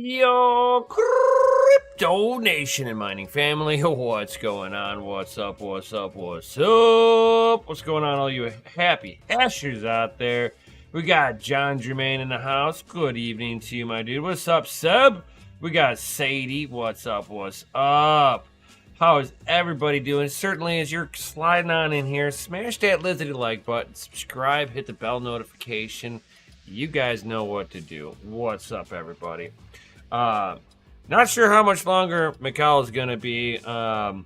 Yo, crypto nation and mining family, what's going on? What's up? What's up? What's up? What's going on, all you happy hashers out there? We got John Germain in the house. Good evening to you, my dude. What's up, Seb? We got Sadie. What's up? What's up? How is everybody doing? Certainly, as you're sliding on in here, smash that lizardy like button, subscribe, hit the bell notification. You guys know what to do. What's up, everybody? Not sure how much longer Mikhail is gonna be. I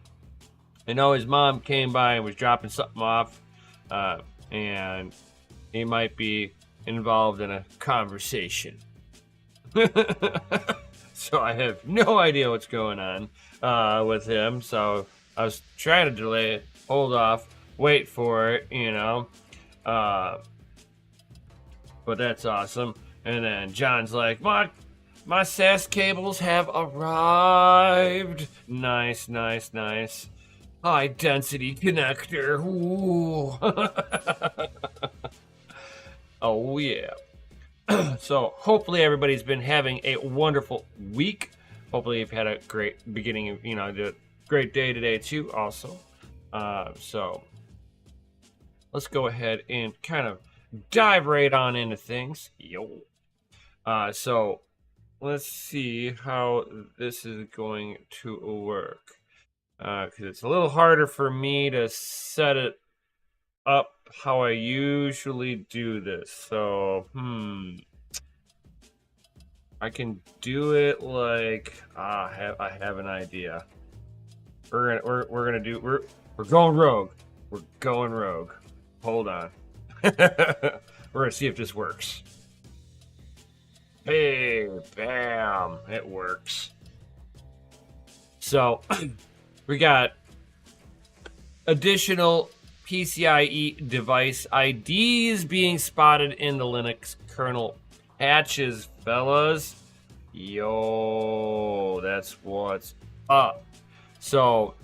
know his mom came by and was dropping something off, and he might be involved in a conversation. So I have no idea what's going on with him. So I was trying to delay it, hold off, wait for it, you know. But that's awesome. And then John's like, my SAS cables have arrived. Nice, nice, nice. High density connector. Ooh. Oh, yeah. So hopefully everybody's been having a wonderful week. Hopefully you've had a great beginning of, a great day today too also. So let's go ahead and kind of dive right on into things. So let's see how this is going to work, because it's a little harder for me to set it up how I usually do this. So I can do it like I have an idea. We're going rogue. We're going rogue. Hold on. We're gonna see if this works. Hey, bam, it works. So we got additional PCIe device IDs being spotted in the Linux kernel patches, fellas. Yo, that's what's up. So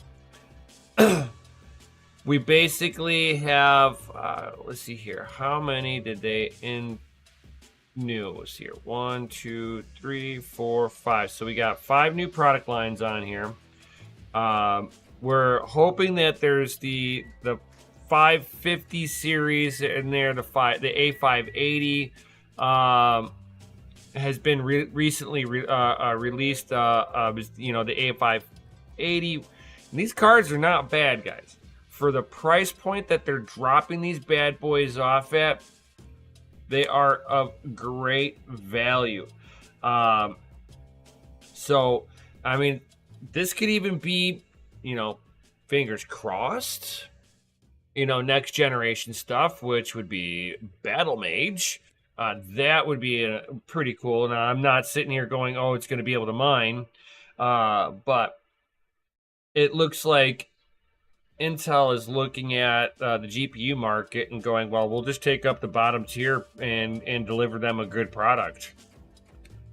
we basically have, let's see here. How many did they news here? 1, 2, 3, 4, 5. So we got 5 new product lines on here. We're hoping that there's the 550 series in there. The A580 has been recently released. The A580. These cards are not bad, guys. For the price point that they're dropping these bad boys off at, they are of great value. So, I mean, this could even be, fingers crossed, next generation stuff, which would be Battle Mage. That would be pretty cool. Now, I'm not sitting here going, oh, it's going to be able to mine. But it looks like Intel is looking at the GPU market and going, well, we'll just take up the bottom tier and deliver them a good product.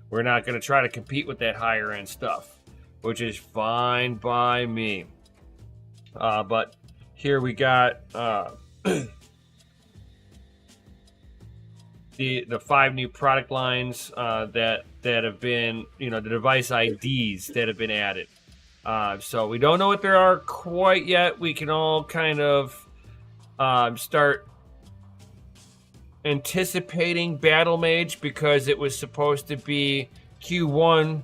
We're not going to try to compete with that higher end stuff, which is fine by me. But here we got the 5 new product lines that have been, the device IDs that have been added. So we don't know what there are quite yet. We can all kind of start anticipating Battle Mage because it was supposed to be Q1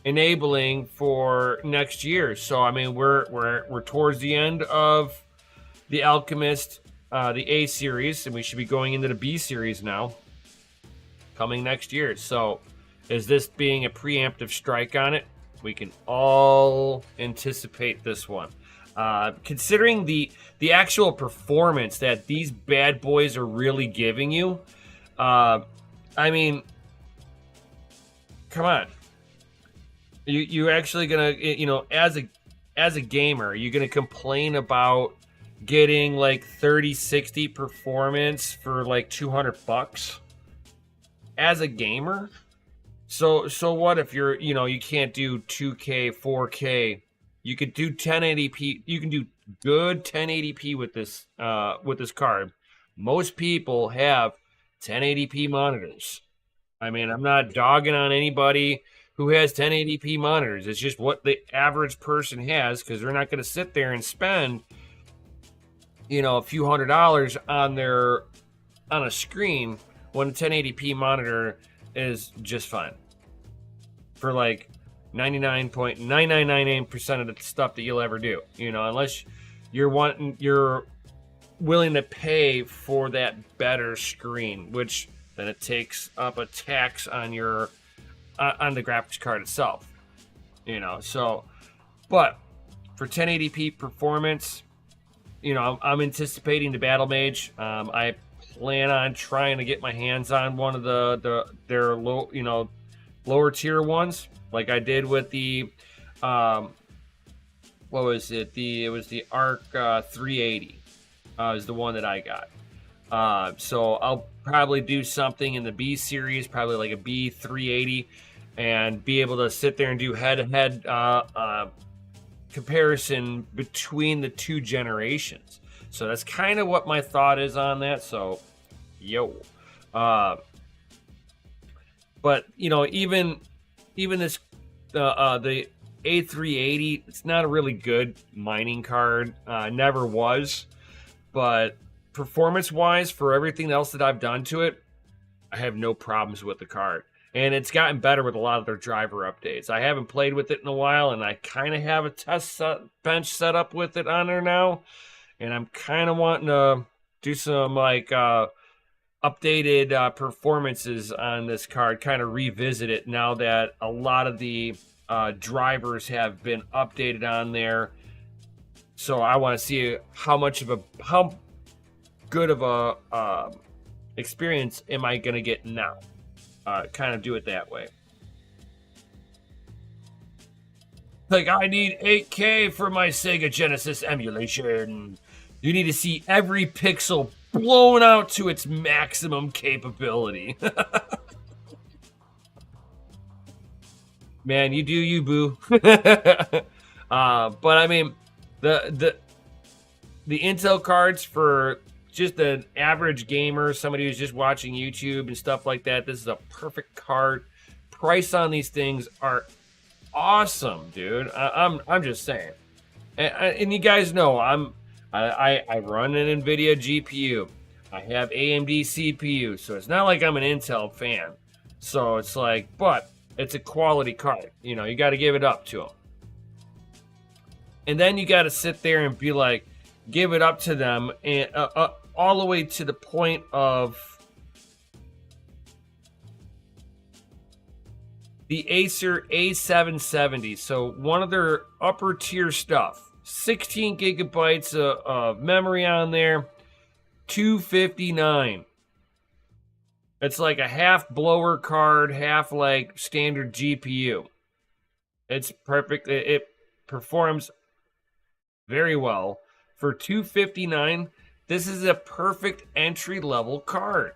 enabling for next year. So I mean, we're towards the end of the Alchemist, the A series, and we should be going into the B series now, coming next year. So is this being a preemptive strike on it? We can all anticipate this one. Considering the actual performance that these bad boys are really giving you, I mean, come on. You actually gonna, as a gamer, are you gonna complain about getting like 3060 performance for like $200 as a gamer? So what if you're, you can't do 2K, 4K? You could do 1080p. You can do good 1080p with this card. Most people have 1080p monitors. I mean, I'm not dogging on anybody who has 1080p monitors. It's just what the average person has, because they're not going to sit there and spend, a few $100s on a screen when a 1080p monitor is just fine for like 99.9998% of the stuff that you'll ever do. Unless you're willing to pay for that better screen, which then it takes up a tax on your on the graphics card itself. So, but for 1080p performance, I'm anticipating the Battle Mage. I plan on trying to get my hands on one of their lower tier ones, like I did with the what was it? It was the Arc 380 is the one that I got. So I'll probably do something in the B series, probably like a B 380, and be able to sit there and do head-to-head comparison between the two generations. So that's kind of what my thought is on that. So, but even this the A380, it's not a really good mining card. Never was, but performance-wise, for everything else that I've done to it, I have no problems with the card. And it's gotten better with a lot of their driver updates. I haven't played with it in a while, and I kind of have a test bench set up with it on there now. And I'm kind of wanting to do some updated performances on this card, kind of revisit it now that a lot of the drivers have been updated on there. So I want to see how good of a experience am I going to get now. Kind of do it that way. Like, I need 8K for my Sega Genesis emulation. You need to see every pixel blown out to its maximum capability. Man, you do you, boo. But I mean, the Intel cards for just an average gamer, somebody who's just watching YouTube and stuff like that, this is a perfect card. Price on these things are awesome, dude. I'm just saying. And you guys know I run an NVIDIA GPU. I have AMD CPU, so it's not like I'm an Intel fan. So it's like, but it's a quality card. You got to give it up to them. And then you got to sit there and be like, give it up to them, and all the way to the point of the Acer A770. So one of their upper tier stuff. 16 gigabytes of memory on there. $259. It's like a half blower card, half like standard GPU. It's perfect. It performs very well. For $259, this is a perfect entry-level card.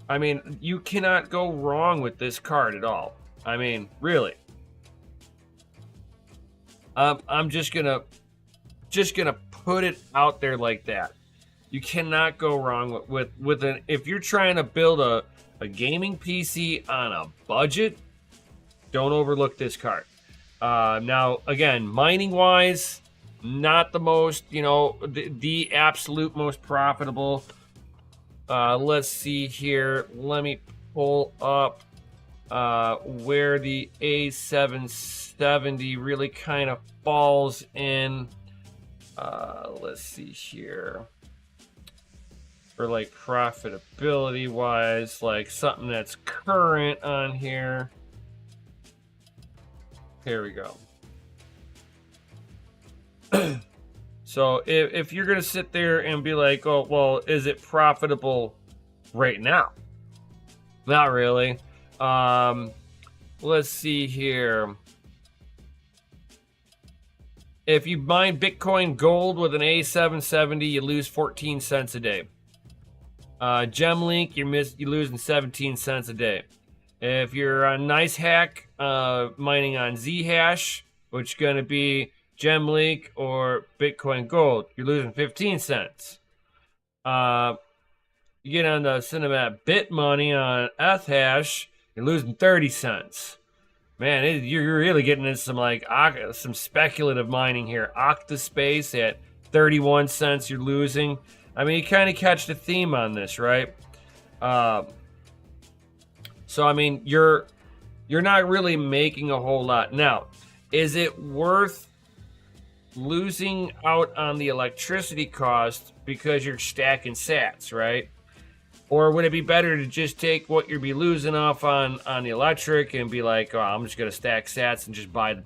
I mean, you cannot go wrong with this card at all. I mean, really. I'm just gonna put it out there like that. You cannot go wrong with an, if you're trying to build a gaming PC on a budget, don't overlook this card. Now, again, mining-wise, not the most, the absolute most profitable. Let's see here. Let me pull up where the A770 really kind of falls in. Let's see here. For like profitability-wise, like something that's current on here. Here we go. So if you're going to sit there and be like, oh, well, is it profitable right now? Not really. Let's see here. If you mine Bitcoin Gold with an A770, you lose 14 cents a day. Gemlink, you're losing 17 cents a day. If you're on Nice Hack, mining on Zhash, which is going to be Gemlink or Bitcoin Gold, you're losing 15 cents. You get on the Cinemat bit money on Ethash, you're losing 30 cents. Man, you're really getting into some like some speculative mining here. Octaspace at 31 cents, you're losing. I mean, you kind of catch the theme on this, right? So I mean, you're not really making a whole lot. Now, is it worth losing out on the electricity cost because you're stacking sats, right? Or would it be better to just take what you'd be losing off on the electric and be like, oh, I'm just gonna stack sats and just buy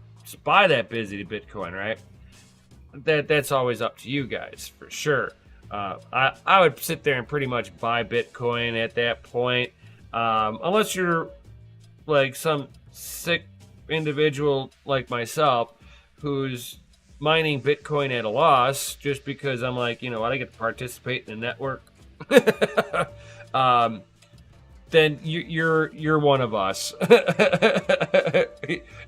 that busy Bitcoin, right? That's always up to you guys for sure. I would sit there and pretty much buy Bitcoin at that point, unless you're like some sick individual like myself who's mining Bitcoin at a loss just because I'm like, you know what, I get to participate in the network. Then you're one of us.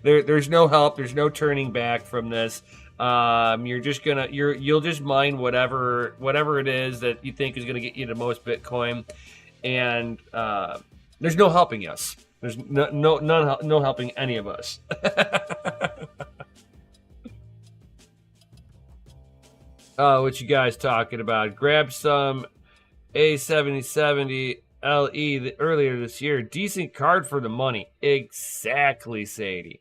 There's no help. There's no turning back from this. You'll just mine whatever it is that you think is gonna get you the most Bitcoin, and there's no helping us. There's no helping any of us. What you guys talking about? Grab some A7070 LE earlier this year. Decent card for the money. Exactly, Sadie.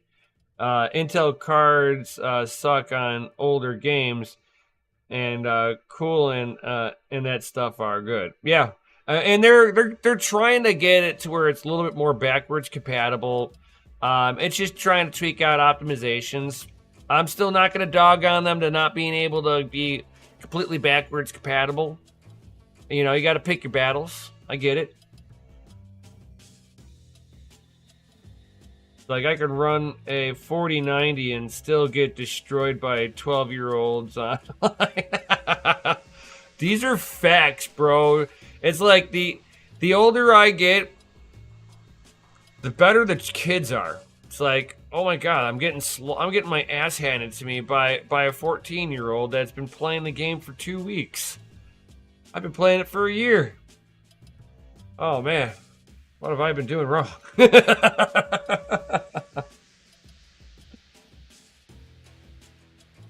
Intel cards suck on older games, and cool and that stuff are good. Yeah, and they're trying to get it to where it's a little bit more backwards compatible. It's just trying to tweak out optimizations. I'm still not going to dog on them to not being able to be completely backwards compatible. You know, you got to pick your battles. I get it. Like, I could run a 4090 and still get destroyed by 12-year-olds online. These are facts, bro. It's like the older I get, the better the kids are. It's like, oh my god, I'm getting my ass handed to me by a 14-year-old that's been playing the game for 2 weeks. I've been playing it for a year. Oh man, what have I been doing wrong?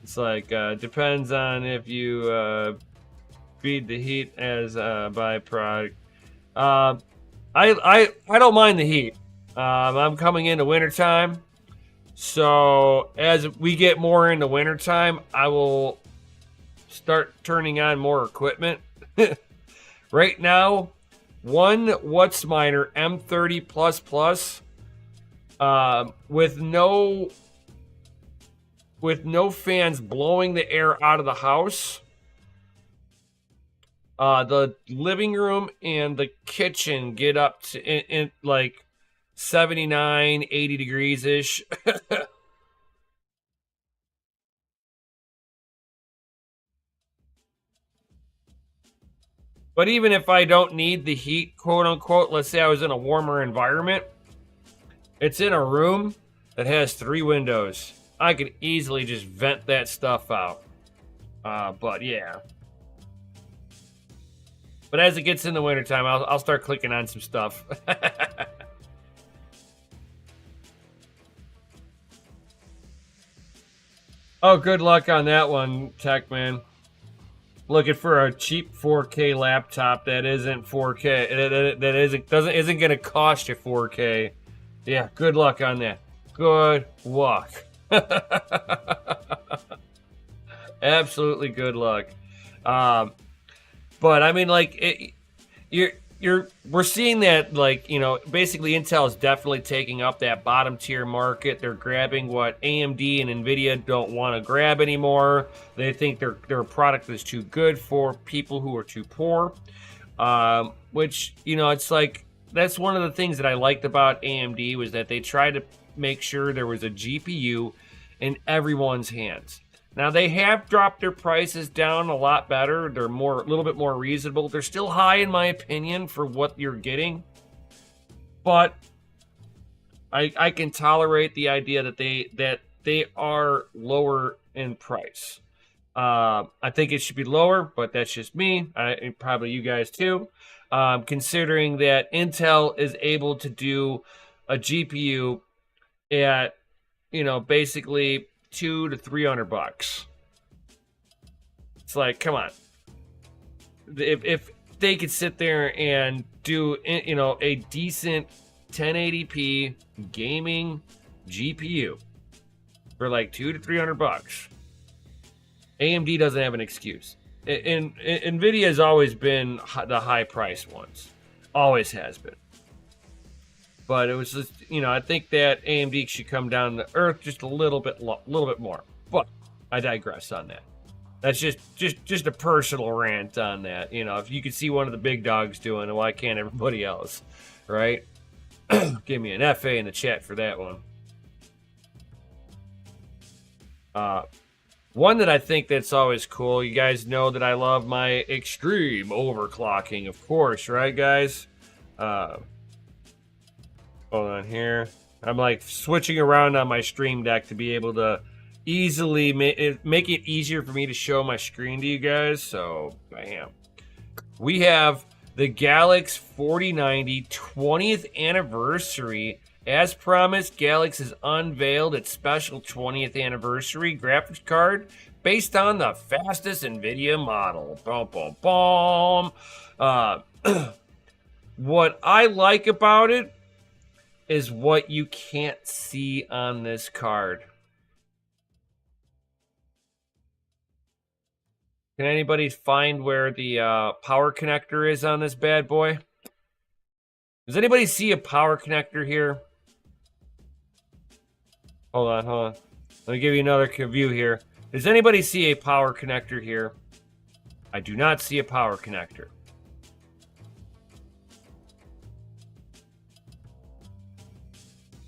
It's like depends on if you feed the heat as a byproduct. I don't mind the heat. I'm coming into wintertime, so as we get more into wintertime, I will start turning on more equipment. Right now, one WhatsMiner M30++, with no fans blowing the air out of the house. The living room and the kitchen get up to in like 79, 80 degrees ish. But even if I don't need the heat, quote unquote, let's say I was in a warmer environment, it's in a room that has 3 windows. I could easily just vent that stuff out. But yeah. But as it gets in the wintertime, I'll start clicking on some stuff. Oh, good luck on that one, Tech Man. Looking for a cheap 4K laptop that isn't 4K, that isn't going to cost you 4K. Yeah, good luck on that. Good luck. Absolutely good luck. But I mean, like, we're seeing that, like, you know, basically Intel is definitely taking up that bottom tier market. They're grabbing what AMD and Nvidia don't want to grab anymore. They think their product is too good for people who are too poor. Which, you know, it's like, that's one of the things that I liked about AMD was that they tried to make sure there was a GPU in everyone's hands. Now, they have dropped their prices down a lot better. They're a little bit more reasonable. They're still high, in my opinion, for what you're getting. But I can tolerate the idea that they are lower in price. I think it should be lower, but that's just me. Probably you guys too. considering that Intel is able to do a GPU at, you know, basically $200 to $300. It's like, come on. If they could sit there and do, you know, a decent 1080p gaming GPU for like $200 to $300, AMD doesn't have an excuse. And NVIDIA has always been the high-priced ones. Always has been. But it was just, you know, I think that AMD should come down to earth just a little bit more. But I digress on that. That's just a personal rant on that. You know, if you could see one of the big dogs doing it, why can't everybody else, right? Give me an FA in the chat for that one. One that I think that's always cool. You guys know that I love my extreme overclocking, of course, right, guys? Hold on here. I'm like switching around on my stream deck to be able to easily make it easier for me to show my screen to you guys. So, bam. We have the Galax 4090 20th anniversary. As promised, Galax has unveiled its special 20th anniversary graphics card based on the fastest NVIDIA model. Boom, boom, boom. What I like about it is what you can't see on this card. Can anybody find where the power connector is on this bad boy? Does anybody see a power connector here? Hold on. Let me give you another view here. Does anybody see a power connector here? I do not see a power connector.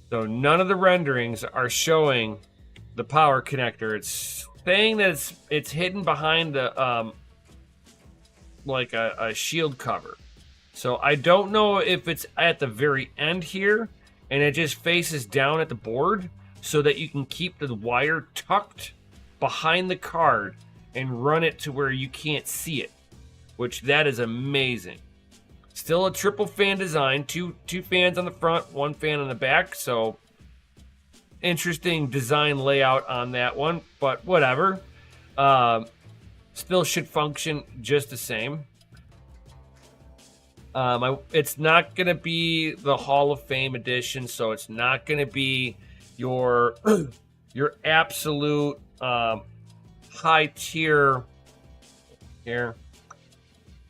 So none of the renderings are showing the power connector. It's saying that it's hidden behind the like a shield cover. So I don't know if it's at the very end here and it just faces down at the board so that you can keep the wire tucked behind the card and run it to where you can't see it, which that is amazing. Still a triple fan design, two fans on the front, one fan on the back, so interesting design layout on that one, but whatever. Still should function just the same. It's not going to be the Hall of Fame edition, so it's not going to be your absolute high tier here.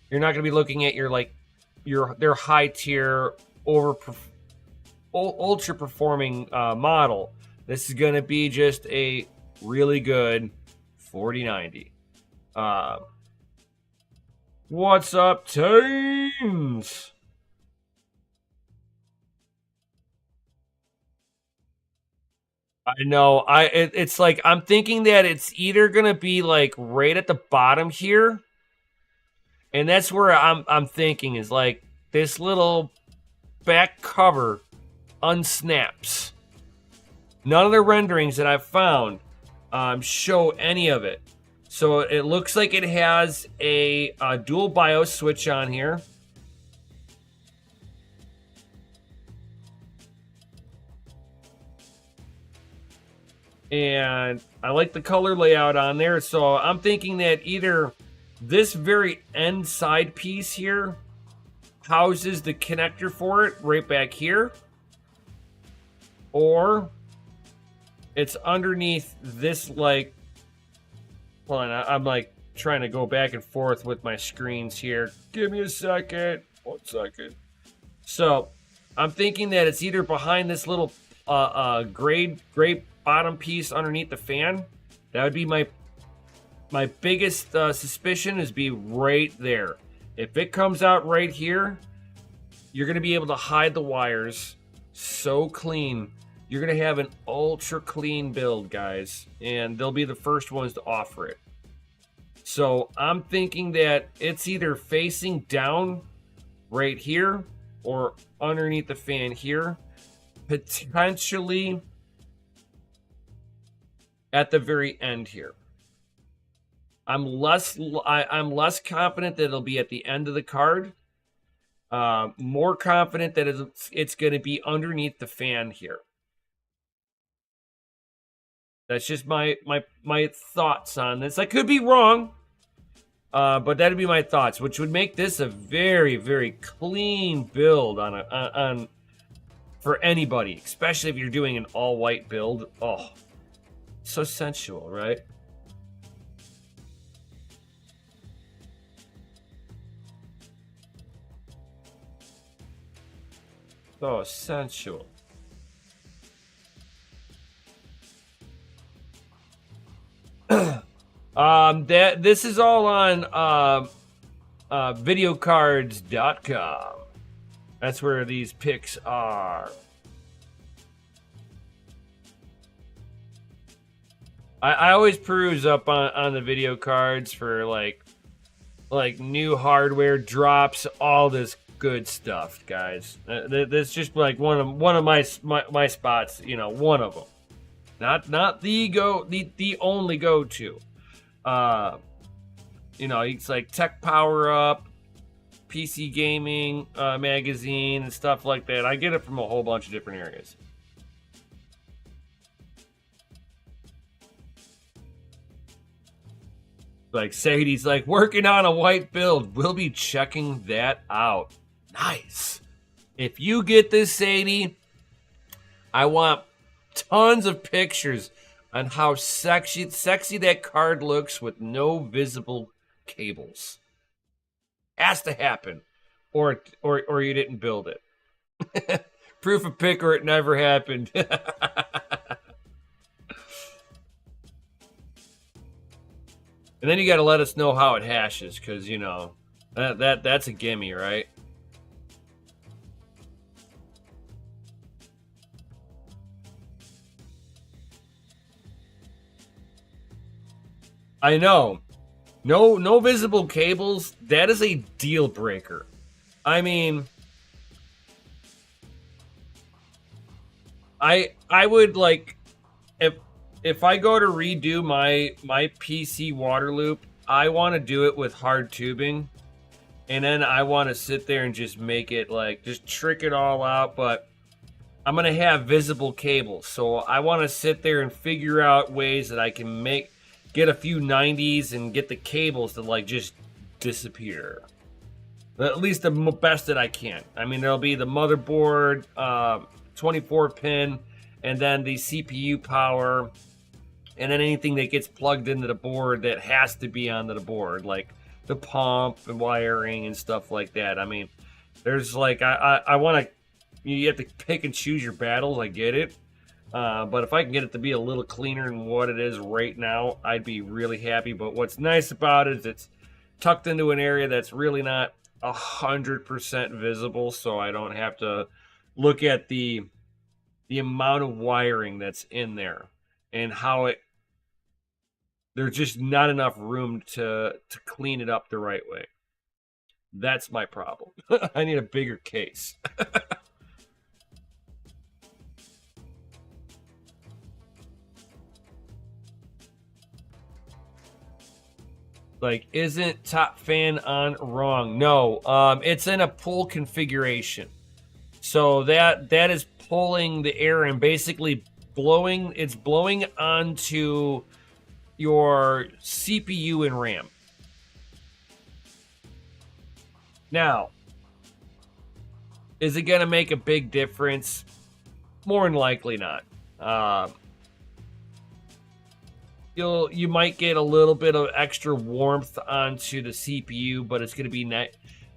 You're not going to be looking at their high tier ultra performing model. This is going to be just a really good 4090. What's up, teens? I know. It's like I'm thinking that it's either gonna be like right at the bottom here, and that's where I'm thinking is like this little back cover unsnaps. None of the renderings that I've found show any of it. So it looks like it has a dual BIOS switch on here. And I like the color layout on there. So I'm thinking that either this very end side piece here houses the connector for it right back here, or it's underneath this, like, hold on, I'm like trying to go back and forth with my screens here. Give me a second. 1 second. So I'm thinking that it's either behind this little gray bottom piece underneath the fan. That would be my biggest suspicion, is be right there. If it comes out right here, you're going to be able to hide the wires so clean. You're going to have an ultra clean build, guys, and they'll be the first ones to offer it. So I'm thinking that it's either facing down right here or underneath the fan here, potentially at the very end here. I'm less confident that it'll be at the end of the card, More confident that it's going to be underneath the fan here. That's just my thoughts on this. I could be wrong, but that'd be my thoughts, which would make this a very, very clean build on for anybody, especially if you're doing an all-white build. Oh, so sensual, right? So sensual. This is all on videocards.com. That's where these picks are. I always peruse up on the video cards for like new hardware drops, all this good stuff, guys. That's just like one of my spots, you know, one of them. Not the only go-to. You know, it's like Tech Power Up, PC Gaming magazine, and stuff like that. I get it from a whole bunch of different areas. Like Sadie's like working on a white build. We'll be checking that out. Nice. If you get this, Sadie, I want tons of pictures on how sexy that card looks with no visible cables. Has to happen, or you didn't build it. Proof of pick or it never happened. And then you got to let us know how it hashes, because you know that's a gimme, right? I know. No visible cables. That is a deal breaker. I mean, I would like if I go to redo my PC water loop, I want to do it with hard tubing, and then I want to sit there and just make it like just trick it all out, but I'm gonna have visible cables, so I want to sit there and figure out ways that I can get a few 90s and get the cables to like just disappear. At least the best that I can. I mean, there'll be the motherboard, 24 pin, and then the CPU power, and then anything that gets plugged into the board that has to be onto the board, like the pump and wiring and stuff like that. I mean, there's like, I want to, you have to pick and choose your battles. I get it. But if I can get it to be a little cleaner than what it is right now, I'd be really happy. But what's nice about it is it's tucked into an area that's really not 100% visible, so I don't have to look at the amount of wiring that's in there and how there's just not enough room to clean it up the right way. That's my problem. I need a bigger case. Like, isn't top fan on wrong? No, it's in a pull configuration. So that is pulling the air and basically blowing onto your CPU and RAM. Now, is it going to make a big difference? More than likely not. You might get a little bit of extra warmth onto the CPU, but it's going to be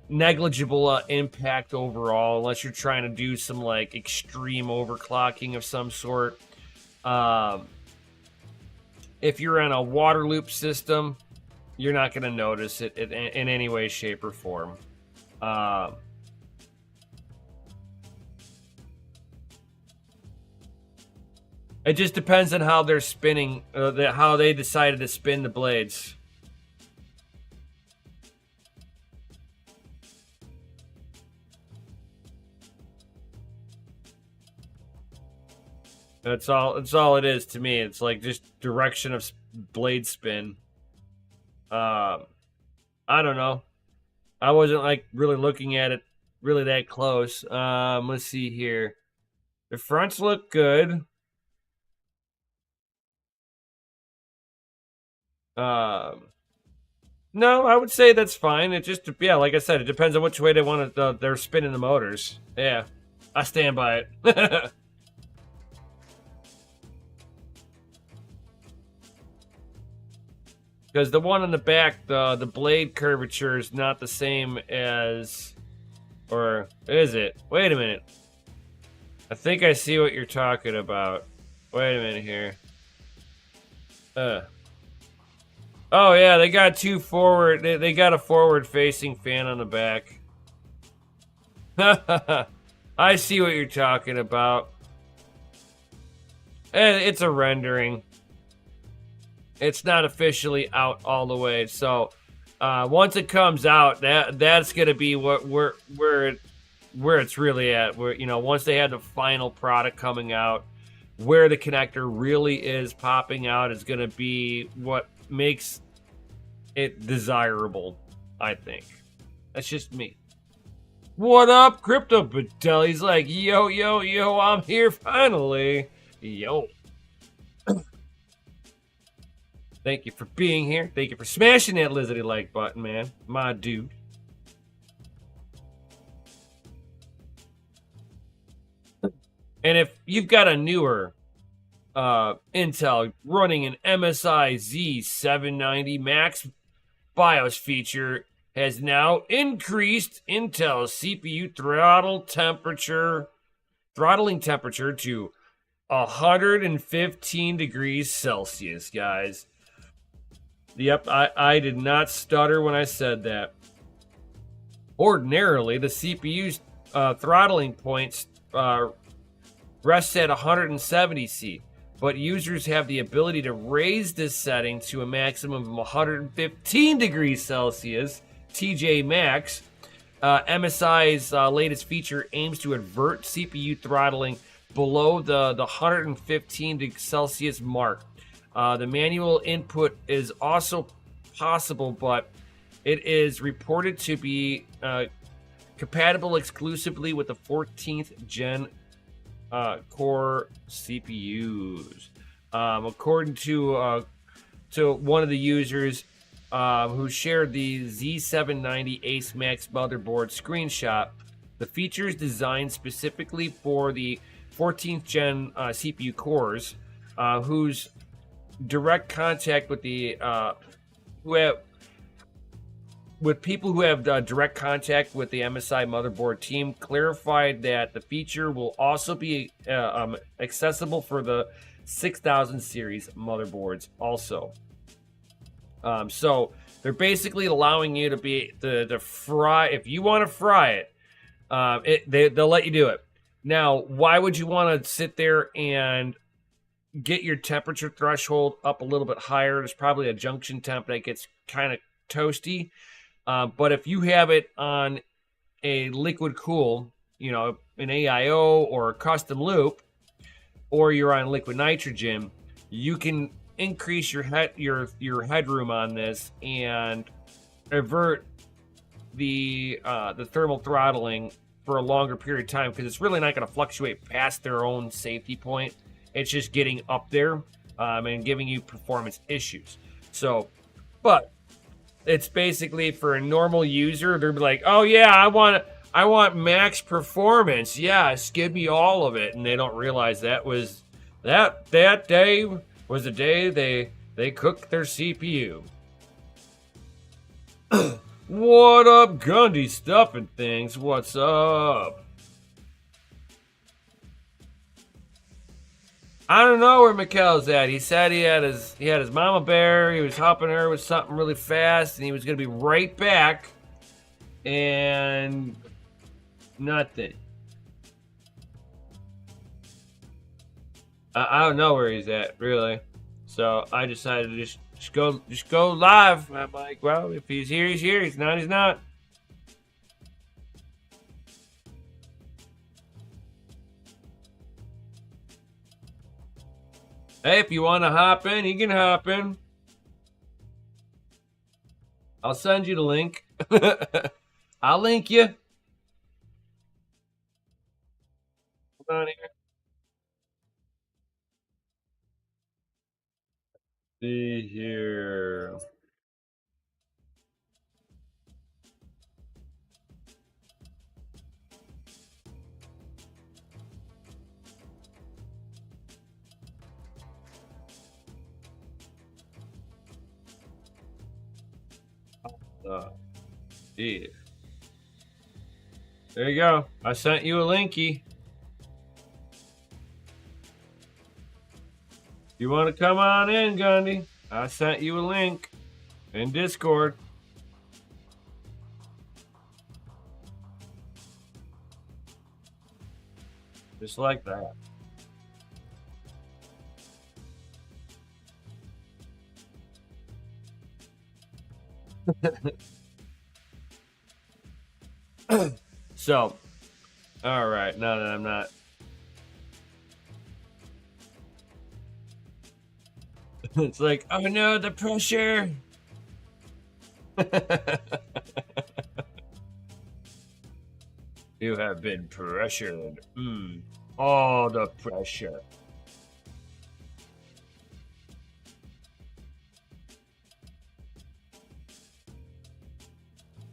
negligible impact overall, unless you're trying to do some like extreme overclocking of some sort. If you're on a water loop system, you're not going to notice it in any way, shape, or form. It just depends on how they're spinning, how they decided to spin the blades. That's all it is to me. It's like just direction of blade spin. I don't know. I wasn't like really looking at it really that close. Let's see here. The fronts look good. No, I would say that's fine. It just, yeah, like I said, it depends on which way they want to, they're spinning the motors. Yeah, I stand by it. Because the one in the back, the blade curvature is not the same as, or is it? Wait a minute. I think I see what you're talking about. Wait a minute here. Oh yeah, they got two forward. They got a forward-facing fan on the back. I see what you're talking about. It's a rendering. It's not officially out all the way. So once it comes out, that's gonna be where it's really at. Where, you know, once they have the final product coming out, where the connector really is popping out is gonna be what makes it desirable, I think. That's just me. What up, Crypto Patel? He's like, yo, yo, yo, I'm here finally. Yo. Thank you for being here. Thank you for smashing that lizardy like button, man. My dude. And if you've got a newer Intel running an MSI Z790 Max BIOS feature, has now increased Intel's CPU throttling temperature to 115 degrees Celsius, guys. Yep, I did not stutter when I said that. Ordinarily, the CPU's throttling points rests at 170 C, but users have the ability to raise this setting to a maximum of 115 degrees Celsius, TJ Max. MSI's latest feature aims to avert CPU throttling below the 115 Celsius mark. The manual input is also possible, but it is reported to be compatible exclusively with the 14th gen core CPUs. According to one of the users who shared the Z790 Ace Max motherboard screenshot, the feature is designed specifically for the 14th gen CPU cores, whose direct contact with the with people who have direct contact with the MSI motherboard team, clarified that the feature will also be accessible for the 6000 series motherboards also. So they're basically allowing you to be the fry. If you want to fry it, they'll let you do it. Now, why would you want to sit there and get your temperature threshold up a little bit higher? There's probably a junction temp that gets kind of toasty. But if you have it on a liquid cool, you know, an AIO or a custom loop, or you're on liquid nitrogen, you can increase your headroom on this and avert the thermal throttling for a longer period of time, because it's really not going to fluctuate past their own safety point. It's just getting up there and giving you performance issues. So, but it's basically for a normal user, they're like, oh yeah, I want max performance. Yes, give me all of it. And they don't realize that day was the day they cooked their CPU. What up, Gundy Stuffing Things? What's up? I don't know where Mikkel's at. He said he had his mama bear. He was helping her with something really fast, and he was gonna be right back. And nothing. I don't know where he's at, really. So I decided to just go live. I'm like, well, if he's here, he's here. He's not, he's not. Hey, if you want to hop in, you can hop in. I'll send you the link. I'll link you. Come on here. See here. Yeah. There you go. I sent you a linky. You want to come on in, Gundy? I sent you a link in Discord. Just like that. So, all right, now that I'm not. It's like, oh no, the pressure. You have been pressured. All the pressure.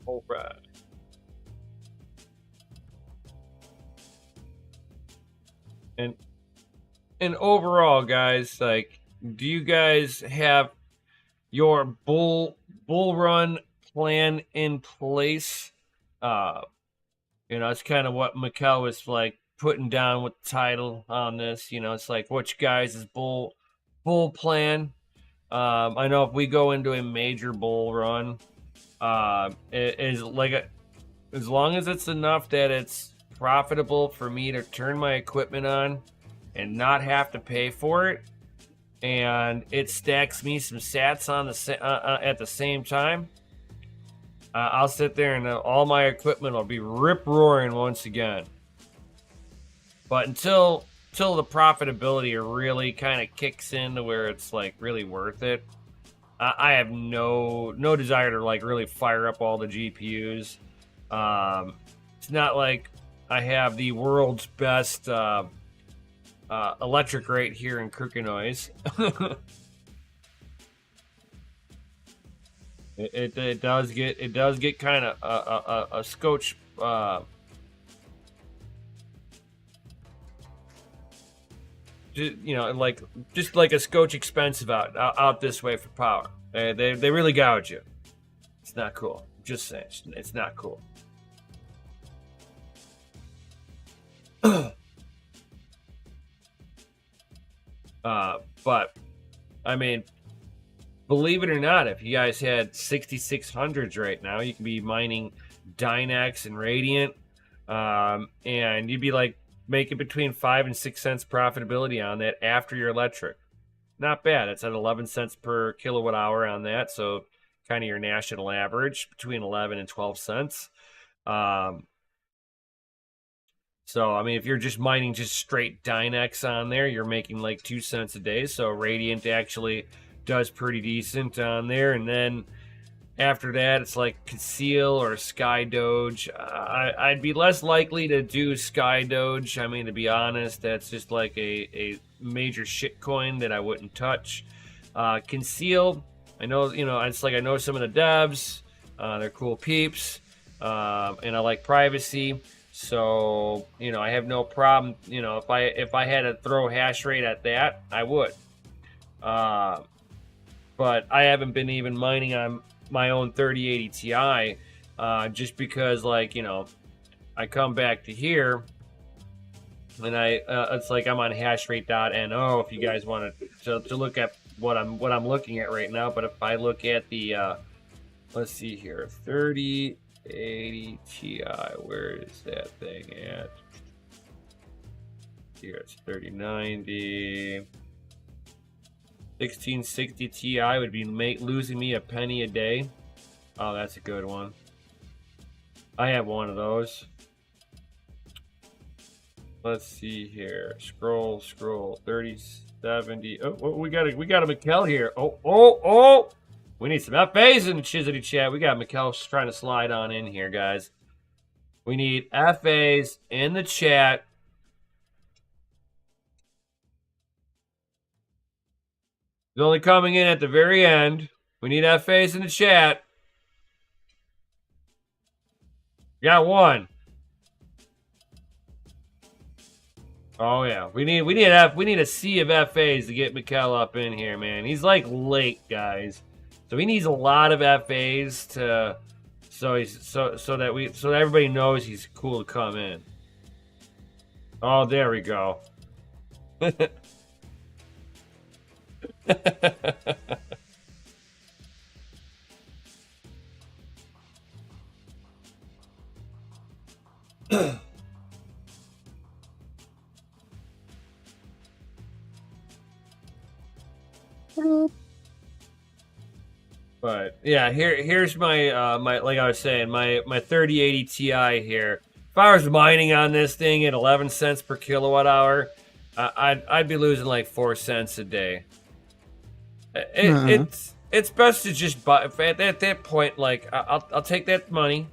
All right. And overall, guys, like, do you guys have your bull run plan in place? You know, it's kind of what Mikkel was like putting down with the title on this. You know, it's like which guys' bull plan. I know if we go into a major bull run, it is like as long as it's enough that it's profitable for me to turn my equipment on and not have to pay for it, and it stacks me some sats on the at the same time, I'll sit there and all my equipment will be rip roaring once again. But until the profitability really kind of kicks in to where it's like really worth it, I have no desire to like really fire up all the GPUs. It's not like I have the world's best electric rate here in Crookenoise. It does get kind of a scotch. You know, like just like a scotch expensive out this way for power. They really gouge you. It's not cool. Just saying, it's not cool. But I mean, believe it or not, if you guys had 6600s right now, you can be mining Dynax and Radiant, and you'd be like making between 5 and 6 cents profitability on that after your electric. Not bad. It's at 11 cents per kilowatt hour on that, so kind of your national average between 11 and 12 cents. So, I mean, if you're just mining just straight Dynex on there, you're making like 2 cents a day. So Radiant actually does pretty decent on there. And then after that, it's like Conceal or Sky Doge. I'd be less likely to do Sky Doge. I mean, to be honest, that's just like a major shit coin that I wouldn't touch. Conceal, I know, you know, it's like I know some of the devs. They're cool peeps. And I like privacy. So, you know, I have no problem, you know, if I had to throw hash rate at that, I would. But I haven't been even mining on my own 3080 Ti, just because, like, you know, I come back to here and it's like I'm on hashrate.no if you guys want to look at what I'm looking at right now. But if I look at the let's see here, 3080 Ti, where is that thing at? Here it's 3090. 1660 Ti would be losing me a penny a day. Oh, that's a good one. I have one of those. Let's see here. Scroll. 3070. Oh, we got a Mikkel here. Oh. We need some FAs in the Chizity chat. We got Mikkel trying to slide on in here, guys. We need FAs in the chat. He's only coming in at the very end. We need FAs in the chat. Got one. Oh yeah, we need a sea of FAs to get Mikel up in here, man. He's like late, guys, so he needs a lot of FAs to so that everybody knows he's cool to come in. Oh, there we go. But yeah, here's my my like I was saying, my 3080 Ti here. If I was mining on this thing at 11 cents per kilowatt hour, I'd be losing like 4 cents a day. Uh-huh. It's best to just buy at that point. Like I'll take that money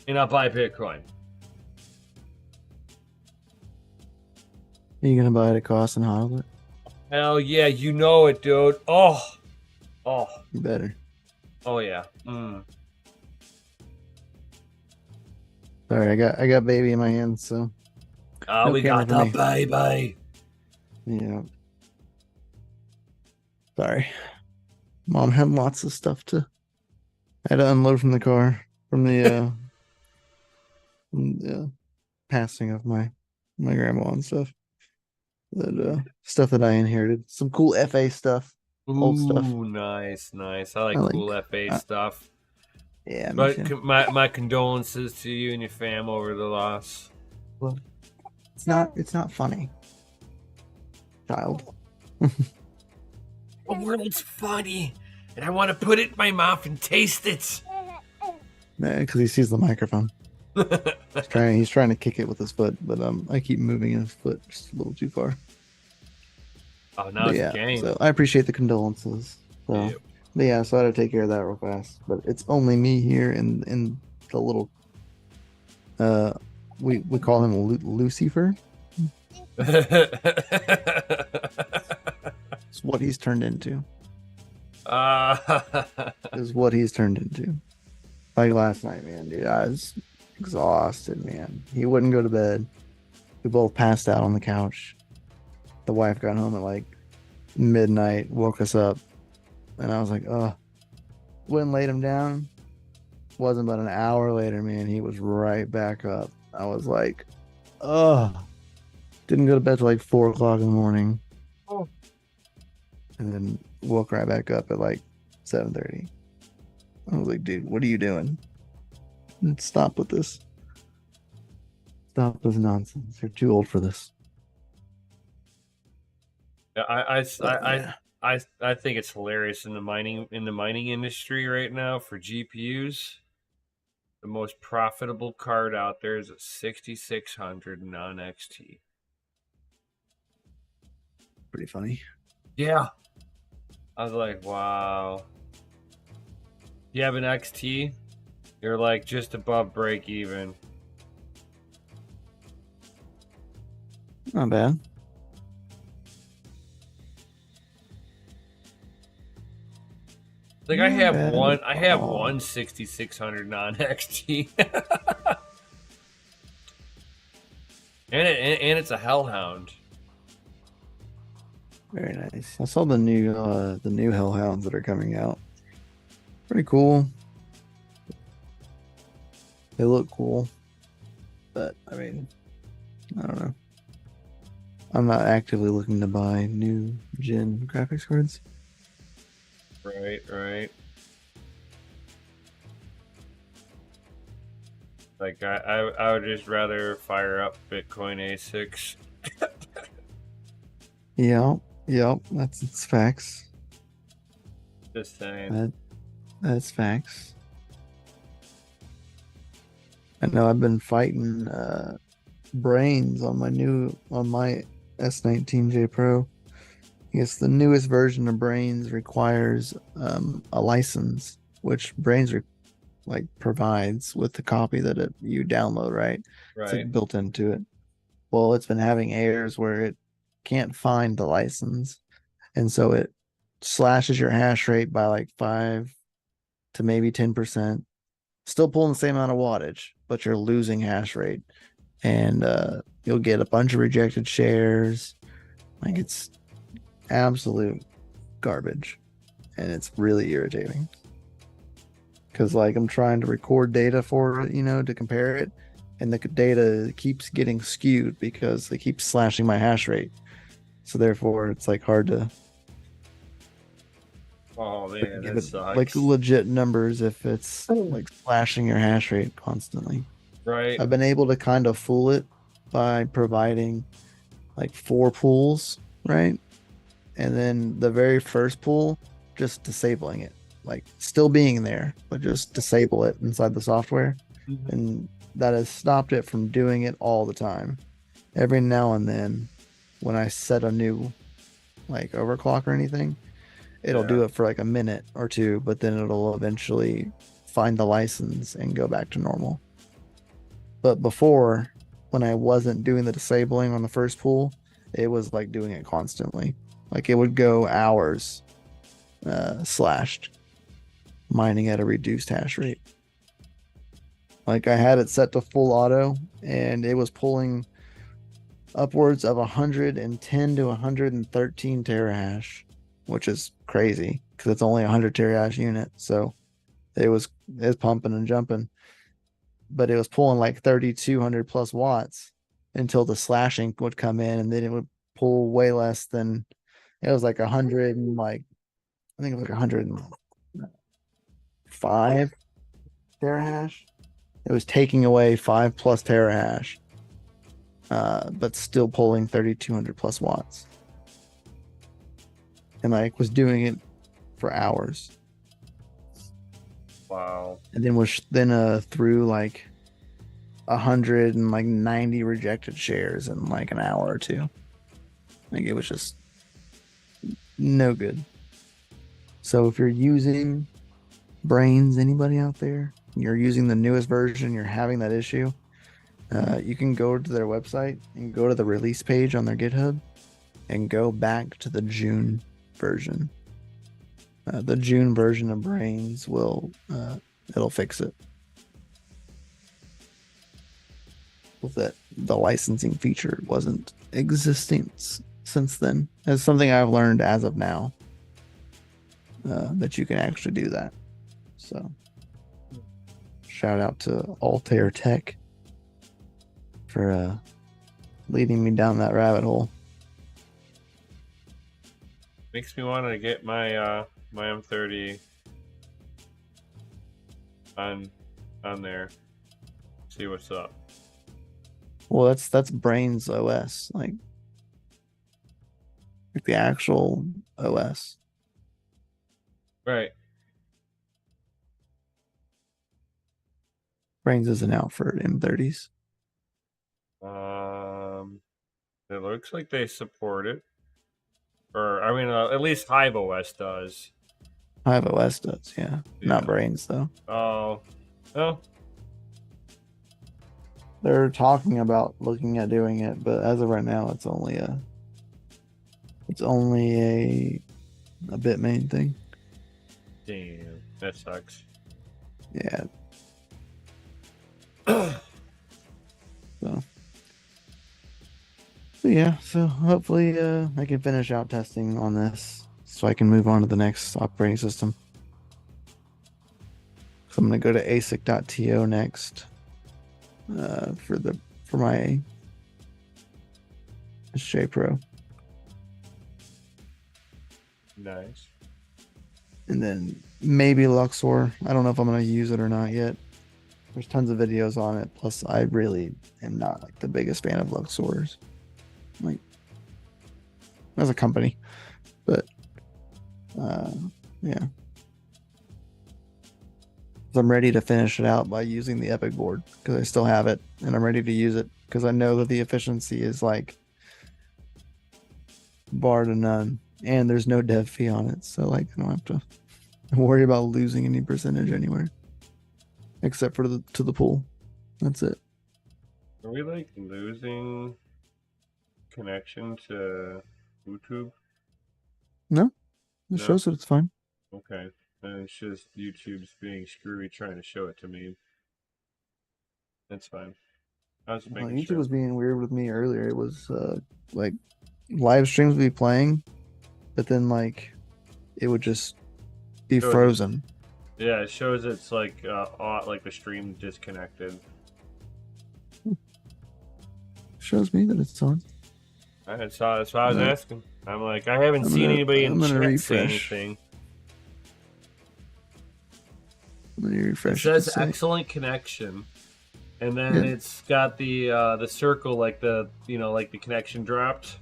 and I'll buy Bitcoin. Are you gonna buy it at cost and hodl it? Hell yeah, you know it, dude. Oh, You better. oh yeah. Sorry, I got baby in my hands, so Oh, no we camera got for the me. baby. Yeah. Sorry. Mom had lots of stuff to I had to unload from the car from the passing of my grandma and stuff. That stuff that I inherited. Some cool FA stuff. Old stuff. Ooh, nice, nice. I I like like cool FA uh, stuff. yeah, me But too. my condolences to you and your fam over the loss. Well, it's not funny. Child. The world's funny, and I want to put it in my mouth and taste it. Because he sees the microphone. He's trying to kick it with his foot, but I keep moving his foot just a little too far. Oh, now But it's a yeah, game. so I appreciate the condolences. So, Yep. but yeah, so I had to take care of that real fast. But it's only me here in the little uh we call him Lucifer. It's what he's turned into. uh, Is what he's turned into. Like last night, man, dude, I was exhausted, man. He wouldn't go to bed. We both passed out on the couch. The wife got home at like midnight, woke us up, and I was like, oh, went and laid him down. Wasn't but an hour later, man, he was right back up. I was like, oh, didn't go to bed till like 4 o'clock in the morning, oh. and then woke right back up at like 7:30. I was like, dude, what are you doing? Stop with this. Stop this nonsense. You're too old for this. But yeah, I think it's hilarious in the mining industry right now for GPUs. The most profitable card out there is a 6600 non XT. pretty funny. Yeah. I was like, wow. You have an XT, you're like just above break even. Not bad. Like Not bad I at have all. one 6600 non XT. and it's a hellhound. Very nice. I saw the new Hellhounds that are coming out. Pretty cool. They look cool. But I mean, I don't know. I'm not actively looking to buy new gen graphics cards. Right, right. Like I would just rather fire up Bitcoin A6. Yeah, yep, that's facts. Just saying. That's facts. I know I've been fighting brains on my S19J Pro. I guess the newest version of Brains requires a license, which Brains like provides with the copy that you download, right? It's Right. like built into it. Well, it's been having errors where it can't find the license, and so slashes your hash rate by like 5 to maybe 10%. Still pulling the same amount of wattage, but you're losing hash rate. And you'll get a bunch of rejected shares. Like it's absolute garbage. And it's really irritating. Because like I'm trying to record data for it, to compare it. And the data keeps getting skewed because they keep slashing my hash rate. So therefore it's like hard to Oh man, give that it like sucks. legit numbers if it's like slashing your hash rate constantly. Right. I've been able to kind of fool it by providing like 4 pools, right? And then the very first pool, just disabling it, like still being there, but just disable it inside the software. Mhm. And that has stopped it from doing it all the time. Every now and then, when I set a new like overclock or anything, it'll Yeah. do it for like a minute or two, but then it'll eventually find the license and go back to normal. But before, when I wasn't doing the disabling on the first pool, it was like doing it constantly. Like it would go hours slashed, mining at a reduced hash rate. Like I had it set to full auto and it was pulling upwards of 110 to 113 terahash, which is crazy because it's only a 100 terahash unit. So it was pumping and jumping, but it was pulling like 3,200 plus watts until the slashing would come in, and then it would pull way less than it was like 100 and like I think it was like 105 terahash. It was taking away 5 plus terahash, but still pulling 3,200 plus watts, and like was doing it for hours. Wow. And then was then through like 190 rejected shares in like an hour or two. Like it was just no good. So if you're using Brains, anybody out there, you're using the newest version, you're having that issue, you can go to their website and go to the release page on their GitHub and go back to the June version. The June version of Brains it'll fix it. With that, the licensing feature wasn't existing since then. It's something I've learned as of now, that you can actually do that. So shout out to Altair Tech for leading me down that rabbit hole. Makes me want to get my M30 on there. See what's up. Well, that's Brains OS, like the actual OS. Right. Brains isn't out for M30s. Um, it looks like they support it, or I mean, at least Hive OS does. Hive OS does, yeah. Not Yeah. Brains though. Oh, oh, They're talking about looking at doing it, but as of right now, it's only a Bitmain thing. damn, that sucks. Yeah. So, so hopefully I can finish out testing on this so I can move on to the next operating system. So I'm gonna go to asic.to next for my SJ Pro. Nice. And then maybe Luxor. I don't know if I'm gonna use it or not yet. There's tons of videos on it. Plus, I really am not like the biggest fan of Luxor's, like as a company. But yeah, so I'm ready to finish it out by using the Epic board because I still have it and I'm ready to use it because I know that the efficiency is like bar to none, and there's no dev fee on it, so like I don't have to worry about losing any percentage anywhere except for to the pool. That's it. Are we like losing connection to YouTube? No, It No. shows that it's fine. Okay. And it's just YouTube's being screwy trying to show it to me. That's fine. I was just Well, making YouTube sure. was being weird with me earlier. It was like live streams would be playing, but then like it would just be Shows it's, frozen. yeah, it shows it's like the stream disconnected. Shows me that it's on. That's why I was Alright, asking. I'm like, I haven't seen anybody in I'm gonna chat say refresh. anything. Let me It refresh it to says say. excellent connection, and then Yeah. it's got the circle like like the connection dropped.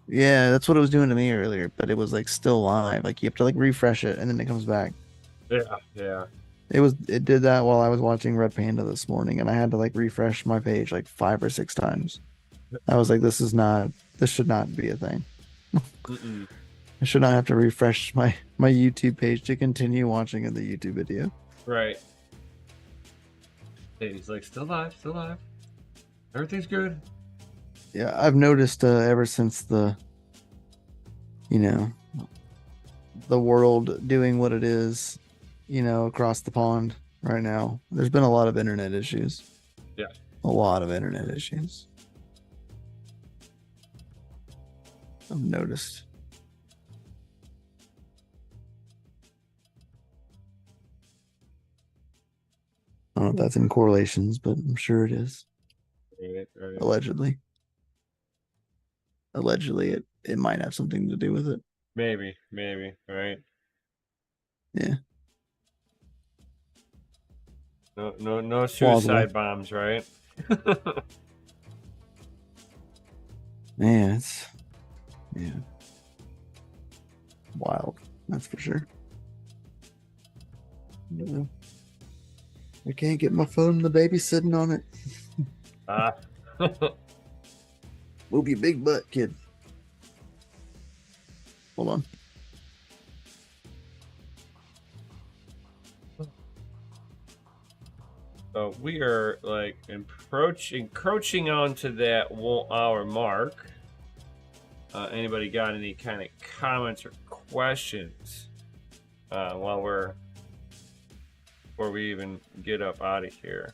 Yeah, that's what it was doing to me earlier, but it was like still live. Like you have to like refresh it and then it comes back. Yeah, yeah. It did that while I was watching Red Panda this morning and I had to like refresh my page like 5 or 6 times. I was like, this should not be a thing. Mm-mm. I should not have to refresh my YouTube page to continue watching the YouTube video. Right. Hey, he's like, still alive, still alive. Everything's good. Yeah, I've noticed ever since you know, the world doing what it is, across the pond right now, there's been a lot of internet issues. Yeah. A lot of internet issues. I've noticed. I don't know if that's in correlations, but I'm sure it is. Right, right. Allegedly. Allegedly, it might have something to do with it. Maybe, right? Yeah. No Plausible. suicide bombs, right? Man, yeah. Wild. That's for sure. Yeah. I can't get my phone. The baby's sitting on it. Ah. Move your big butt, kid. Hold on. So we are like encroaching onto that 1 hour mark. Anybody got any kind of comments or questions before we even get up out of here?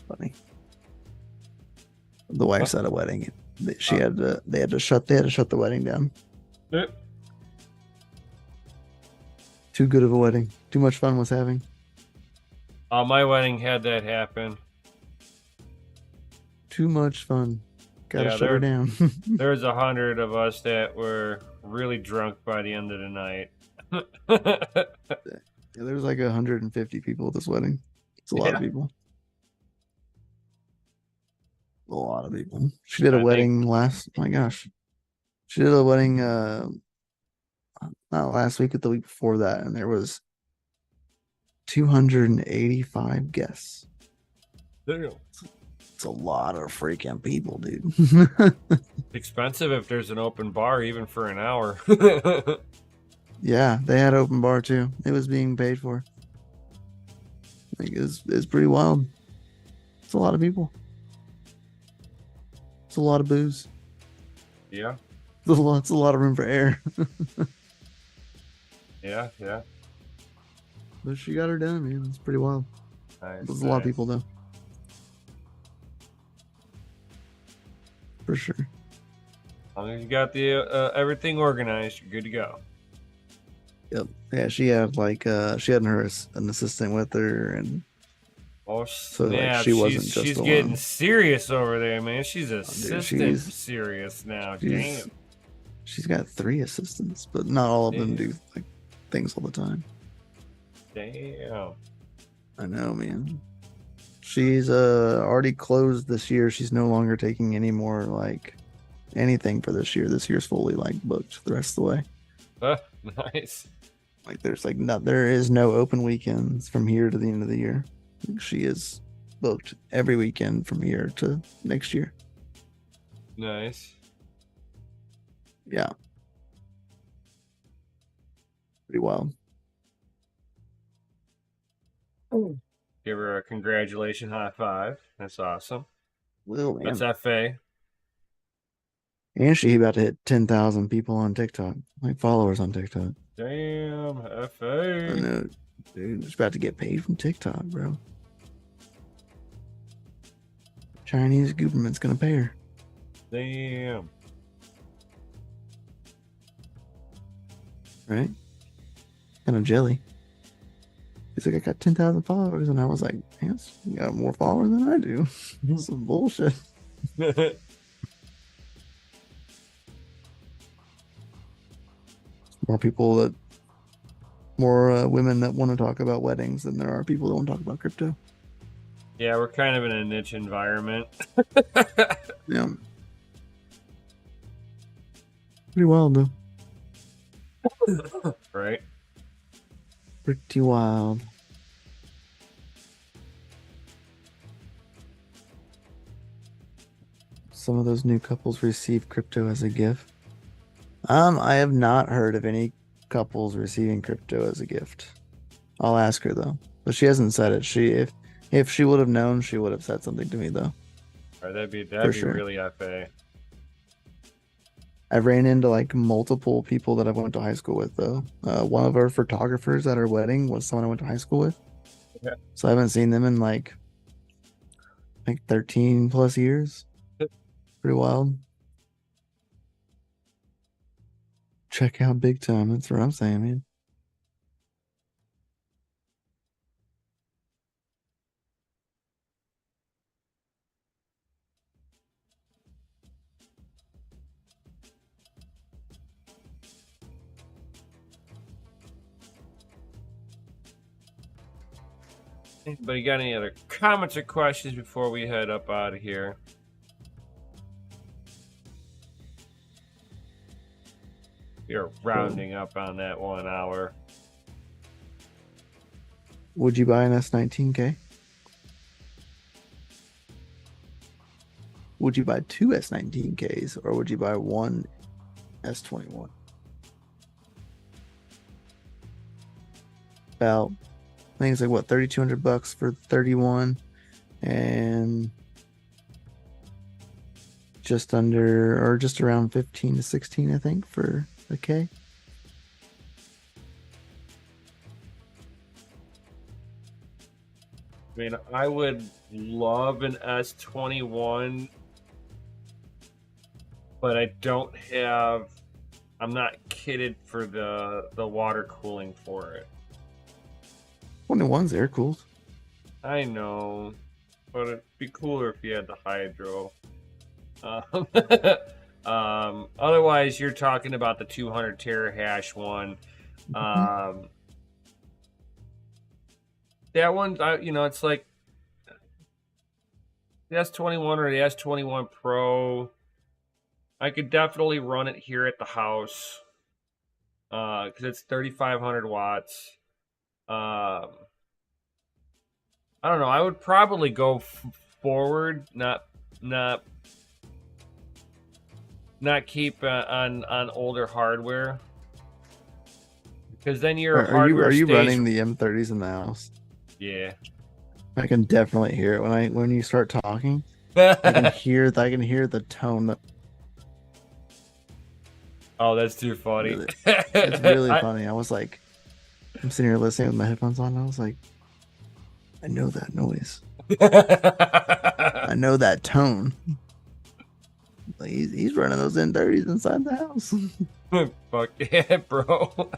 Funny. The wife's at a wedding. They had to shut the wedding down. Yep. Too good of a wedding. Too much fun was having. My wedding had that happen. Too much fun. Gotta shut her down. There's 100 of us that were really drunk by the end of the night. Yeah, there was like 150 people at this wedding. It's a lot of people. A lot of people. She did a wedding last. My gosh, she did a wedding. Not last week, but the week before that, and there was 285 guests. Damn. It's a lot of freaking people, dude. Expensive if there's an open bar, even for an hour. Yeah, they had open bar too. It was being paid for. Like it's pretty wild. It's a lot of people. It's a lot of booze. Yeah. It's a lot of room for air. Yeah. But she got her done, man. It's pretty wild. Nice, There's a lot of people though. For sure. As long as you got the everything organized, you're good to go. Yep. Yeah, she had an assistant with her, and Oh, so like she wasn't just she's alone. getting serious over there, man. She's assistant she's serious now. she's, Damn. She's got 3 assistants, but not all of them do like things all the time. Damn. I know, man. She's already closed this year. She's no longer taking any more like anything for this year. This year's fully like booked the rest of the way. Nice. Like there is no open weekends from here to the end of the year. Like, she is booked every weekend from here to next year. Nice. Yeah. Pretty wild. Give her a congratulations high five. That's awesome. Will, That's man. FA. And she about to hit 10,000 people on TikTok, like followers on TikTok. Damn, I FA. know, dude. She's about to get paid from TikTok, bro. Chinese government's gonna pay her. Damn. Right? Kind of jelly. He's like, I got 10,000 followers. And I was like, man, you got more followers than I do. Some bullshit. More people that, more women that want to talk about weddings than there are people that want to talk about crypto. Yeah, we're kind of in a niche environment. Yeah. Pretty wild, though. Right? Pretty wild. Some of those new couples receive crypto as a gift. I have not heard of any couples receiving crypto as a gift. I'll ask her though, but she hasn't said it. If she would have known, she would have said something to me though. Right, that'd be For sure. really FA. I've ran into like multiple people that I went to high school with though. One of our photographers at our wedding was someone I went to high school with. Yeah. So I haven't seen them in like 13 plus years. Pretty wild. Check out big time. That's what I'm saying, man. Anybody got any other comments or questions before we head up out of here? We are rounding up on that 1 hour. Would you buy an S19K? Would you buy two S19Ks or would you buy one S21? About, I think it's like what, $3,200 for 31 and just under or just around 15 to 16, I think, for a K. I mean, I would love an S21, but I don't have. I'm not kitted for the water cooling for it. 21's air cooled. I know, but it'd be cooler if you had the hydro. Otherwise, you're talking about the 200 terahash one. That one, it's like the S21 or the S21 Pro. I could definitely run it here at the house because it's 3,500 watts. I don't know. I would probably go forward, not keep on older hardware, because then your hardware are you stays... running the M30s in the house? Yeah, I can definitely hear it when you start talking. I can hear the tone. That oh, that's too funny. really, it's really funny. I was like, I'm sitting here listening with my headphones on. And I was like, I know that noise. I know that tone. Like he's running those M30s inside the house. Fuck yeah, bro.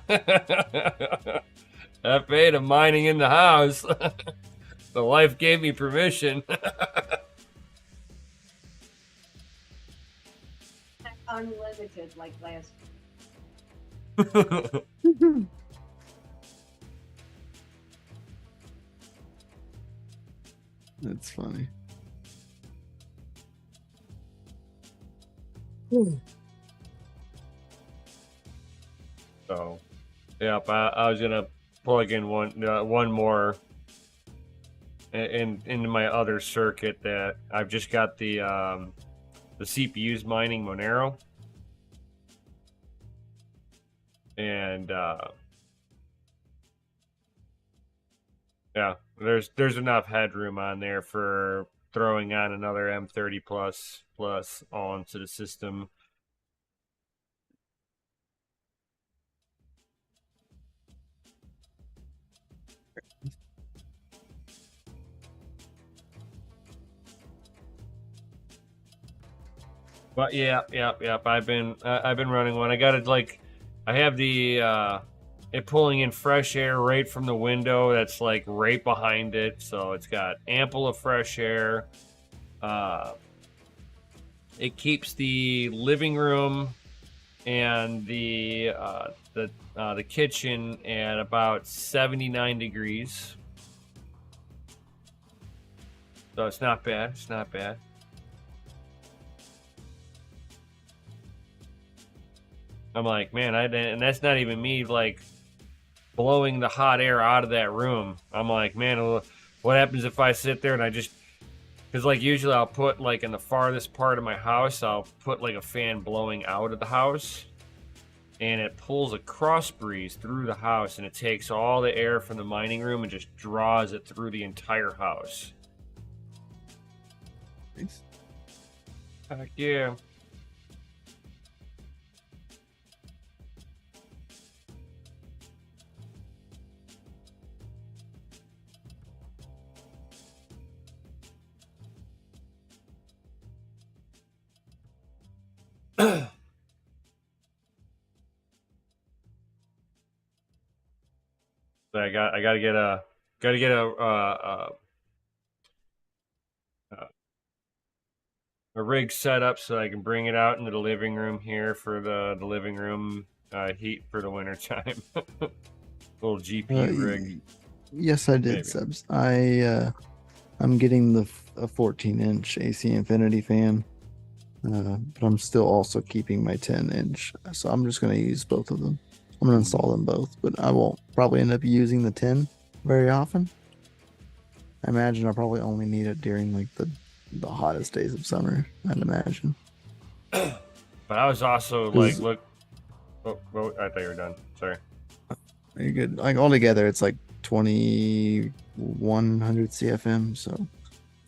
FA to mining in the house. The life gave me permission. Unlimited like last. That's funny. So, yeah, I was gonna plug in one more into my other circuit that I've just got the CPUs mining Monero, and Yeah, there's enough headroom on there for throwing on another M30 plus onto the system. But yeah. I've been running one. I got it like I have the it pulling in fresh air right from the window that's like right behind it, so it's got ample of fresh air. Uh, it keeps the living room and the kitchen at about 79 degrees. So it's not bad. It's not bad. I'm like, man, and that's not even me like blowing the hot air out of that room. I'm like, man, what happens if I sit there and I just, because like usually I'll put like in the farthest part of my house, I'll put like a fan blowing out of the house, and it pulls a cross breeze through the house, and it takes all the air from the mining room and just draws it through the entire house. Nice. Heck yeah. So I gotta get a rig set up so I can bring it out into the living room here for the living room heat for the winter time. Little GP rig. Yes, I did, Maybe. Subs. I'm getting a 14-inch AC Infinity fan, but I'm still also keeping my 10-inch. So I'm just going to use both of them. I'm going to install them both, but I won't probably end up using the 10 very often. I imagine I'll probably only need it during like the hottest days of summer, I'd imagine. But I was also like, look. Oh, I thought you were done. Sorry. You're good. Like altogether, it's like 2100 CFM, so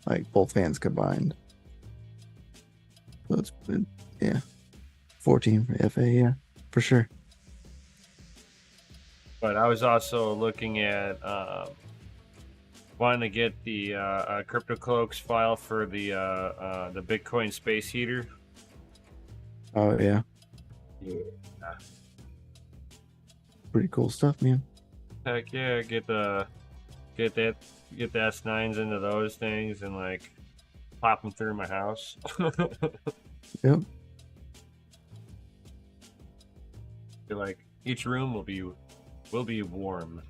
like both fans combined. So it's yeah, 14 for FA, yeah, for sure. But I was also looking at wanting to get the CryptoCloaks file for the Bitcoin space heater. Oh yeah. Yeah. Pretty cool stuff, man. Heck yeah, get the S9s into those things and like pop them through my house. Yep. Feel like each room will be warm.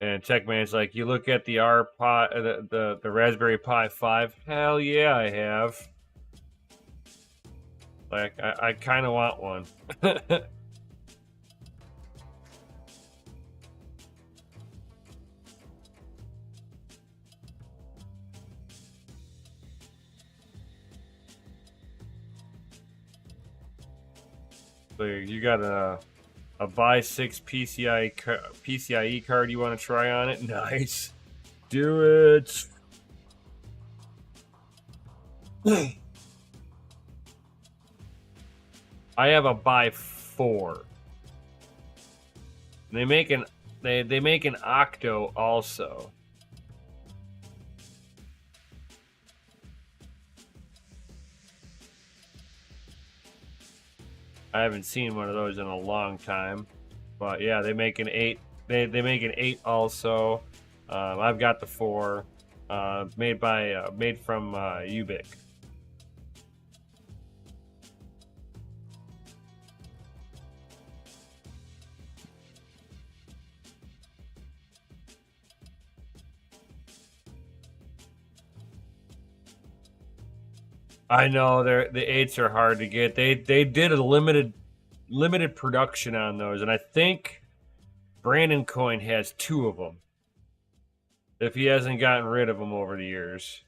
And Techman's like, you look at the R Pi, the Raspberry Pi 5. Hell yeah, I have. Like, I kind of want one. So you got a buy 6 PCIe card you want to try on it? Nice. Do it. I have a buy 4. They make an Octo also. I haven't seen one of those in a long time, but yeah, they make an 8. They make an 8 also. I've got the 4, made from Ubik. I know the 8s are hard to get. They did a limited production on those, and I think Brandon Coin has 2 of them. If he hasn't gotten rid of them over the years.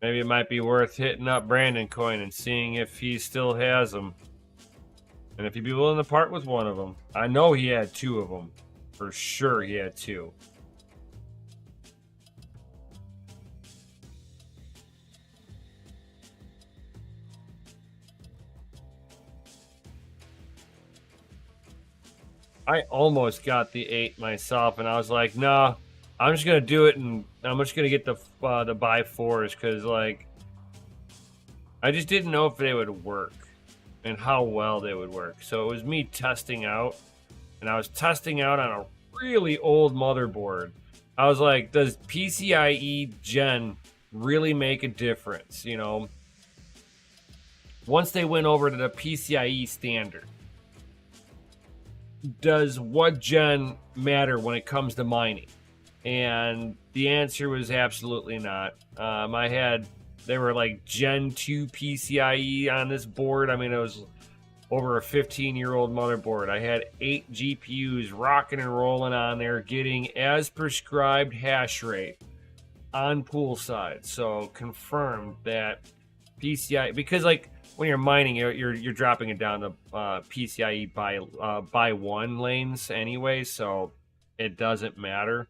Maybe it might be worth hitting up Brandon Coin and seeing if he still has them. And if he'd be willing to part with one of them. I know he had 2 of them. For sure he had 2. I almost got the 8 myself, and I was like, nah, I'm just gonna do it, and I'm just gonna get the buy 4s because, like, I just didn't know if they would work and how well they would work. So it was me testing out, and I was testing out on a really old motherboard. I was like, does PCIe Gen really make a difference? You know, once they went over to the PCIe standard, does what gen matter when it comes to mining? And the answer was absolutely not. They were like Gen 2 PCIe on this board. I mean, it was over a 15-year-old motherboard. I had 8 GPUs rocking and rolling on there, getting as prescribed hash rate on poolside. So confirmed that PCIe, because like when you're mining, you're dropping it down to PCIe by 1 lanes anyway, so it doesn't matter.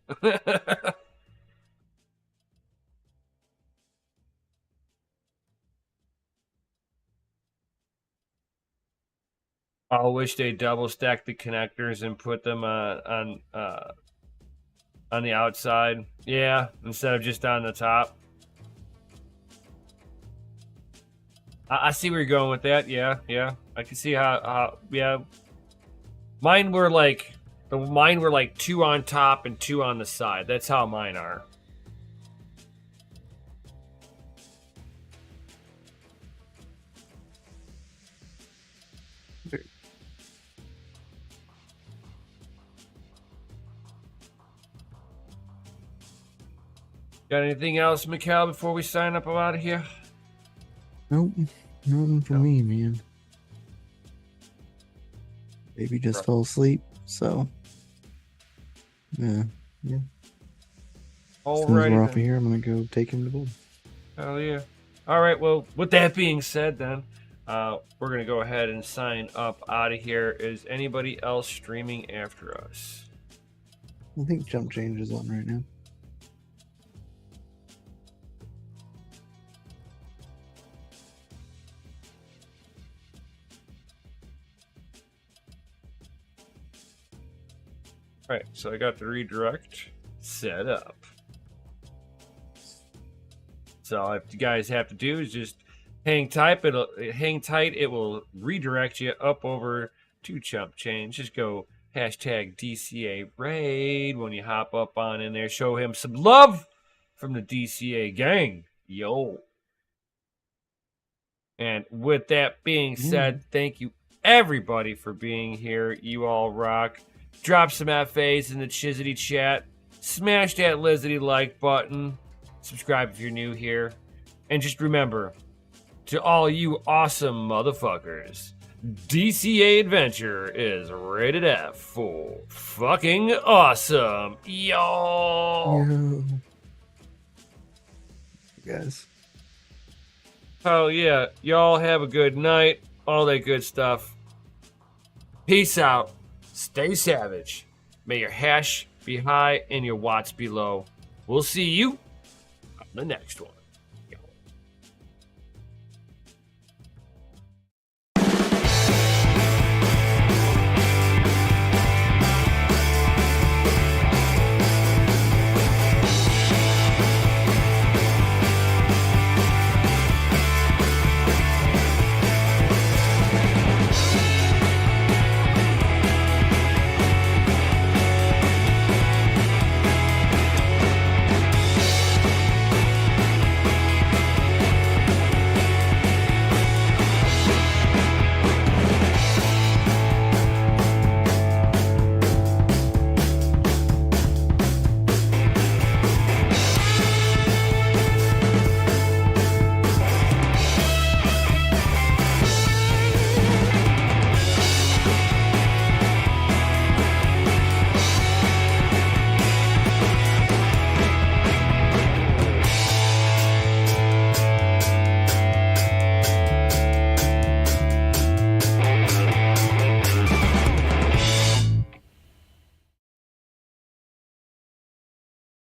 I wish they double stacked the connectors and put them on the outside. Yeah, instead of just on the top. I see where you're going with that. Yeah. I can see how yeah. Mine were like 2 on top and 2 on the side. That's how mine are. Got anything else, Mikhail, before we sign up out of here? Nope, nothing for me, man. Baby just fell asleep, so yeah. As soon as we're off of here, I'm gonna go take him to bed. Hell yeah. All right, well, with that being said, then we're gonna go ahead and sign up out of here. Is anybody else streaming after us? I think Jump Change is on right now. All right, so I got the redirect set up. So all you guys have to do is just hang tight. It will redirect you up over to Jump Change. Just go hashtag DCA raid when you hop up on in there. Show him some love from the DCA gang. Yo. And with that being said, thank you everybody for being here. You all rock. Drop some FAs in the Chizity chat. Smash that Lizzy like button. Subscribe if you're new here. And just remember, to all you awesome motherfuckers, DCA Adventure is rated F for fucking awesome. Yo. Guys. Hell yeah. Y'all have a good night. All that good stuff. Peace out. Stay savage. May your hash be high and your watts be low. We'll see you on the next one.